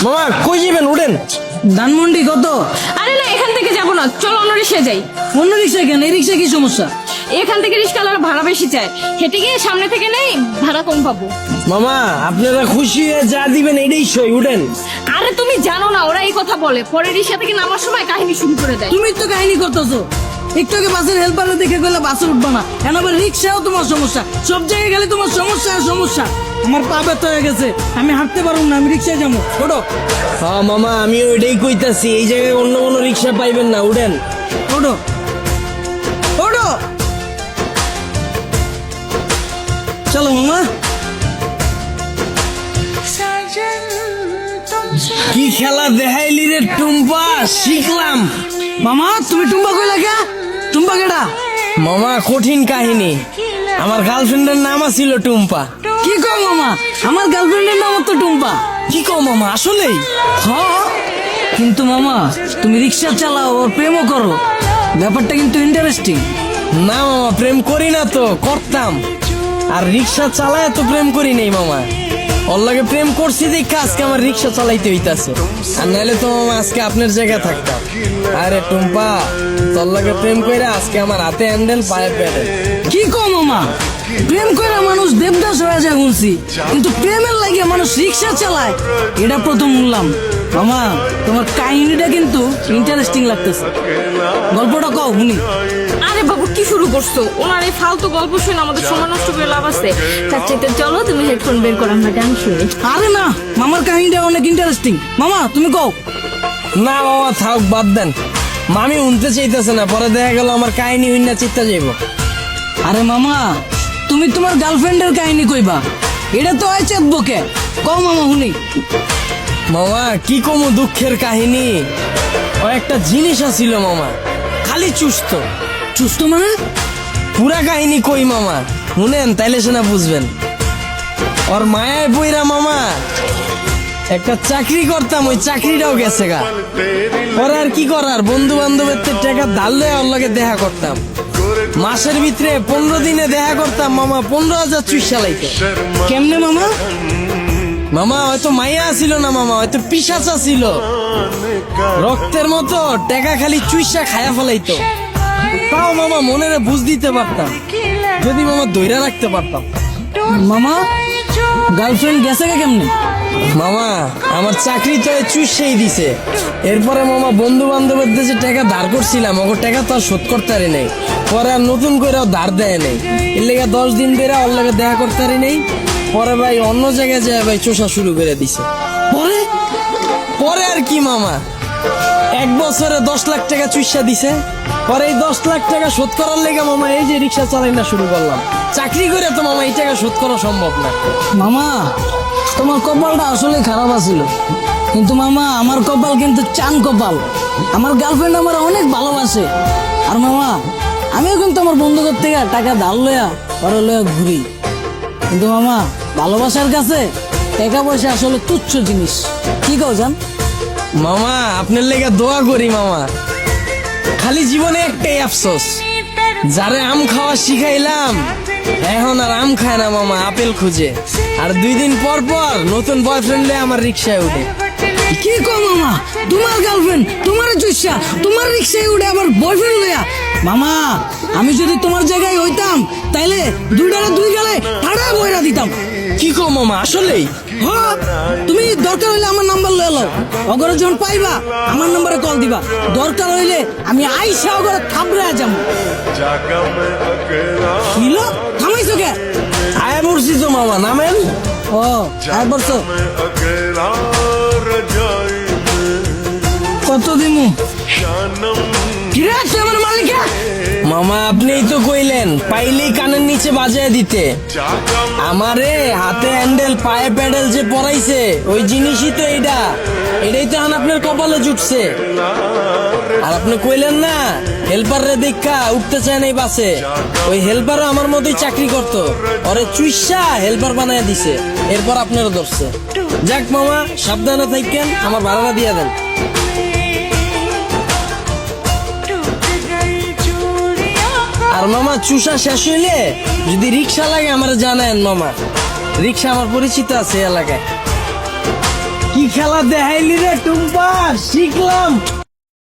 মামা কই যাবেন? উঠেন। ধানমন্ডি কত? আরে না, এখান থেকে যাবো না, চলো অন্য রিক্সায় যাই। অন্য রিক্সা কেন? এই রিক্সা কি সমস্যা? এখান থেকে রিক্সাওয়ালার ভাড়া বেশি চায়, হেঁটে গিয়ে সামনে থেকে নেই, ভাড়া কম পাবো। মামা আপনারা খুশি হয়ে যা দিবেন এটাই সই। উঠেন। আরে তুমি জানো না, ওরা এই কথা বলে, পরে রিক্সা থেকে নামার সময় কাহিনী শুরু করে দেয়। তুমি তো কাহিনী করতেছো। একটু আগে বাসের হেল্পারে দেখে গেলে বাসে উঠবা না, এখন আবার রিক্সাও তোমার সমস্যা। সব জায়গায় গেলে তোমার সমস্যা আর সমস্যা। আমার পা ব্যথা হয়ে গেছে, আমি হাঁটতে পারবো না, আমি রিক্সায় যাবো। ওঠো হ্যাঁ মামা, আমি ওইটাই কইতাছি, এই জায়গায় অন্য কোনো রিক্সা পাইবেন না। উঠেন। ওঠো ওঠো, চলো মামা। কি খেলা দেখাইলি রে টুম্পা, শিখলাম। মামা তুমি টুম্বা কইলা কে? টুম্বা কেডা? মামা কঠিন কাহিনী, আমার গার্লফ্রেন্ডের নাম ছিল টুম্পা। কি কও মামা? আমার গার্লফ্রেন্ডের নাম তো টুম্পা। কি কও মামা, আসলেই? হ্যাঁ, কিন্তু মামা তুমি রিক্সা চালাও আর প্রেমও করো, ব্যাপারটা কিন্তু ইন্টারেস্টিং। না মামা, প্রেম করি না তো, করতাম। আর রিক্সা চালায় তো প্রেম করি নাই মামা। ওর লাগে প্রেম করছি দেখে আজকে আমার রিক্সা চালাইতে হইতাছে, আর নাহলে তো মামা আজকে আপনার জায়গায় থাকতাম। আরে টুম্পা, তোর লাগে প্রেম কইরা আজকে আমার হাতে হ্যান্ডেল, পায়ে প্যাডেল। কি কও মামা? প্রেম করে মানুষ দেবদাস হয়ে যায় শুনছি, কিন্তু প্রেমের লাগে মানুষ রিক্সা চালায় এটা প্রথম শুনলাম। মামা তোমার কাহিনীটা কিন্তু ইন্টারেস্টিং লাগতেছে, গল্পটা কও শুনি। আরে বাবু কি শুরু করছো? ওনার এই ফালতু গল্প শুনে আমাদের সময় নষ্ট করে লাভ আছে। তার চাইতে চলো তুমি হেডফোন বের করো, আমরা গান শুনি। আরে না, মামার কাহিনীটা অনেক ইন্টারেস্টিং। মামা তুমি কও। না মামা থাক, বাদ দেন। মামি উনতে চাইতেছে না, পরে দেখা গেল আমার কাহিনী হইনা চিত্তা যাইব। আরে মামা তুমি তোমার গার্লফ্রেন্ডের কাহিনী কইবা, এটা তো হয় চেতবকে। কও মামা শুনি। মামা কি কমু দুঃখের কাহিনী, ও একটা জিনিস আছিল মামা, খালি চুস্ত। সুস্থ মানে? পুরা কাহিনী কই মামা, শুনেন তাইলে সেনা বুঝবেন। ওর মায়ায় বইরা মামা একটা চাকরি করতাম, ওই চাকরিটাও গেছে গা। ওর আর কি করার, বন্ধু বান্ধবের টাকা ধার লয়ে ওর লগে দেখা করতাম। মাসের ভিতরে 15 দিনে দেখা করতাম মামা, 15,000 চুইসা লাইতো। কেমনে মামা? মামা হয়তো মাইয়া ছিল না মামা, হয়তো পিশাচা ছিল, রক্তের মতো টাকা খালি চুইসা খায়া ফেলাইতো। তাও মামা মনের বুঝ দিতে পারতাম, যদি মামা দইরা রাখতে পারতাম। মামা গার্লফ্রেন্ড গেছে কে কেমনে? মামা আমার চাকরি তো চুষেই দিছে। এরপরে মামা বন্ধু বান্ধবের যে টাকা ধার করছিলাম, ওর টাকা তো আর শোধ করতে পারি নাই। পরে আর নতুন করে ধার দেয় নাই, এর লেগে 10 দিন ধরে ওর লাগে দেখা করতে পারি নাই। পরে ভাই অন্য জায়গায় যায় ভাই চোষা শুরু করে দিছে। পরে পরে আর কি মামা, 1 বছরে 10 লাখ টাকা চুষা দিছে। পরে এই 10 লাখ টাকা শোধ করার লেগে মামা এই যে রিক্সা চালাই না শুরু করলাম। চাকরি করে তো মামা এই টাকা শোধ করা সম্ভব না। মামা তোমার কপালটা আসলে খারাপ আছিল, কিন্তু মামা আমার কপাল কিন্তু চান কপাল। আমার গার্লফ্রেন্ড আমার অনেক ভালোবাসে, আর মামা আমিও কিন্তু আমার বন্ধুদের থেকে টাকা ধার লয়া পরে লয়া ঘুরি। কিন্তু মামা ভালোবাসার কাছে টাকা পয়সা আসলে তুচ্ছ জিনিস। কি কও জান? মামা আপনার লেগে দোয়া করি মামা, খালি জীবনে একটাই আফসোস, যারে আম খাওয়া শিখাইলাম এখন আর আম খায় না মামা, আপেল খুঁজে। আর 2 দিন পর পর নতুন বয়ফ্রেন্ড আমার রিক্সায় উঠে। কি কও মামা? তোমার গার্লফ্রেন্ড তোমার চুষা তোমার রিক্সায় উঠে আবার বয়ফ্রেন্ড লয়া? মামা আমি যদি তোমার জায়গায় হইতাম তাইলে 2 গালে ঠাড়া বইরা দিতাম। কি কো মামা, আসলেই? হ্যাঁ, তুমি দরকার হইলে আমার নাম্বার লয়ে লও, অগরে যখন পাইবা আমার নম্বরে কল দিবা। দরকার হইলে আমি আইসা অগরে থাবড়ে যাম। কিলো থামাইছো কে? আয়া পড়ছি তো মামা, নামেন। ও আর বলছো কত দিমু? কিরে তুই আমার মালিকা? মামা আপনিই তো কইলেন পাইলেই কানের নিচে বাজায় দিতে। আমারে হাতে হ্যান্ডেল পায়ে প্যাডেল যে পরাইছে ওই জিনিসই তো এইটা, এটাই তো এখন আপনার কপালে জুটছে। আর আপনি কইলেন না হেল্পার রে দেখা উঠতে চায় নাই বাসে, ওই হেল্পারও আমার মতোই চাকরি করতো, ওরে চুইসা হেল্পার বানায় দিছে, এরপর আপনারও ধরছে। যাক মামা সাবধানে থাকেন, আমার ভাড়াটা দিয়ে দেন। আর মামা চুষা শেষ হইলে যদি রিক্সা লাগে আমার জানেন মামা, রিক্সা আমার পরিচিত আছে এলাকায়। কি খেলা দেখাইলি রে টুম্পা, শিখলাম।